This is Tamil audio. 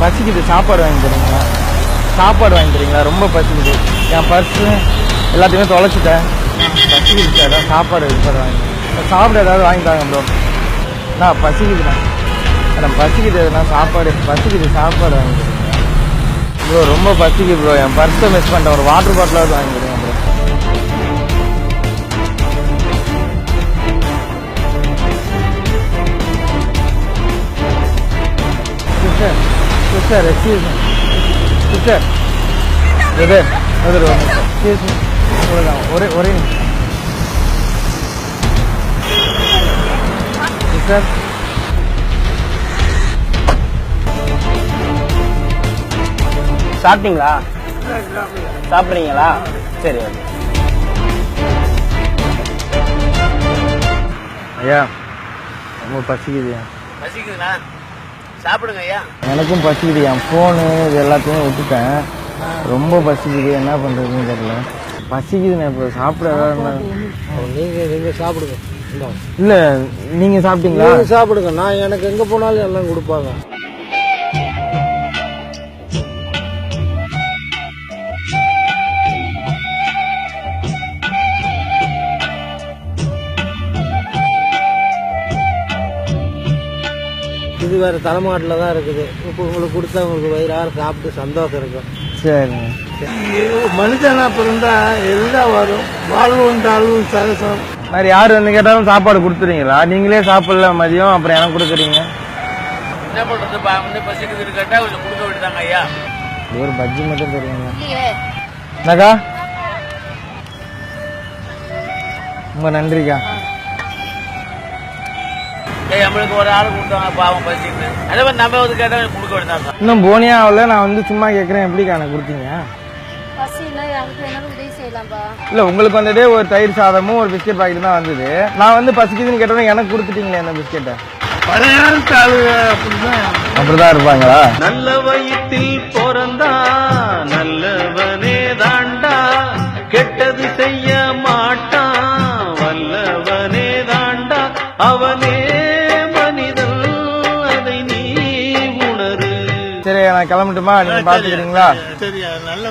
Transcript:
பசிக்குது, சாப்பாடு வாங்கி தரீங்களா? சாப்பாடு வாங்கி தரீங்களா? ரொம்ப பசிக்குது. என் பர்ஸு எல்லாத்தையுமே தொலைச்சிட்டேன். பசிக்குது சார், ஏதாவது சாப்பாடு வாங்கி சாப்பிட ஏதாவது வாங்கி தாங்க ப்ரோ. நான் பசிக்குதுண்ணா, மேடம் பசிக்குது, எதுனா சாப்பாடு பசிக்குது, சாப்பாடு வாங்கி தரீங்க ப்ரோ. ரொம்ப பசிக்குது ப்ரோ, என் பர்ஸை மிஸ் பண்ணிட்டேன். ஒரு வாட்டர் பாட்டிலாவது வாங்கி தரீங்க bro. Sister sister excuse me sister, excuse me, ஒரே சிஸ்டர். சாப்பிட்டீங்களா? சாப்பிட்றீங்களா? சரி ஓகே. ஐயா ரொம்ப பசிக்குதுயா. பசிக்குதுண்ணா, சாப்பிடுங்க ஐயா. எனக்கும் பசிக்குது, என் ஃபோனு இது எல்லாத்தையும் விட்டுட்டேன். ரொம்ப பசிக்குது, என்ன பண்ணுறதுன்னு தெரியல. பசிக்குதுண்ணே, இப்போ சாப்பிட நீங்கள் சாப்பிடுங்க. இல்லை நீங்கள் சாப்பிட்டீங்களா? சாப்பிடுங்க, நான் எனக்கு எங்கே போனாலும் எல்லாம் கொடுப்பாங்க. இது வேறு தலைமாட்டில் தான் இருக்குது. இப்போ உங்களுக்கு கொடுத்தா உங்களுக்கு வயிறார சாப்பிட்டு சந்தோஷம் இருக்கும். சரிங்க. மனுஷனா பிறந்தா எல்லாம் வரும். வாழ்வுண்டாலும் சகசம். மாதிரி யார் வந்து கேட்டாலும் சாப்பாடு கொடுத்துறீங்களா? நீங்களே சாப்பிடல மதியம், அப்புறம் எனக்கு கொடுக்குறீங்க. என்ன பண்ணுறது, பசிக்குதுன்னு கேட்டால் கொஞ்சம் கொடுக்க விட்டுதாங்க ஐயா. ஒரு பஜ்ஜி மட்டும் தெரியுங்க. என்னக்கா? ரொம்ப நன்றிக்கா. நம்மளுக்கு ஒரு ஆள் கொடுத்தாங்க, பாவம் பசிக்குது. அதே மாதிரி நம்ம வந்து கேட்டால் கொடுக்க விட்டுதாங்க. இன்னும் போனியா ஆகல, நான் வந்து சும்மா கேட்குறேன். எப்படிக்கா எனக்கு கொடுத்தீங்க? இல்லை உங்களுக்கு வந்துட்டு ஒரு தயிர் சாதமும் ஒரு பிஸ்கெட் பாக்கெட் தான் வந்தது. நான் வந்து பசிக்குதுன்னு கேட்டோம், எனக்கு கொடுத்துட்டீங்களே அந்த பிஸ்கெட்டை. அப்படிதான் இருப்பாங்களா? நல்ல வயிற்றில் பிறந்தா நல்லவனே தாண்டா, கெட்டது செய்ய மாட்டான் வல்லவனே தாண்டா, அவனே மனிதன், அதை நீ உணரு. சரி நான் கிளம்பட்டுமா? நீங்க பாத்துக்கிறீங்களா? சரி, நல்ல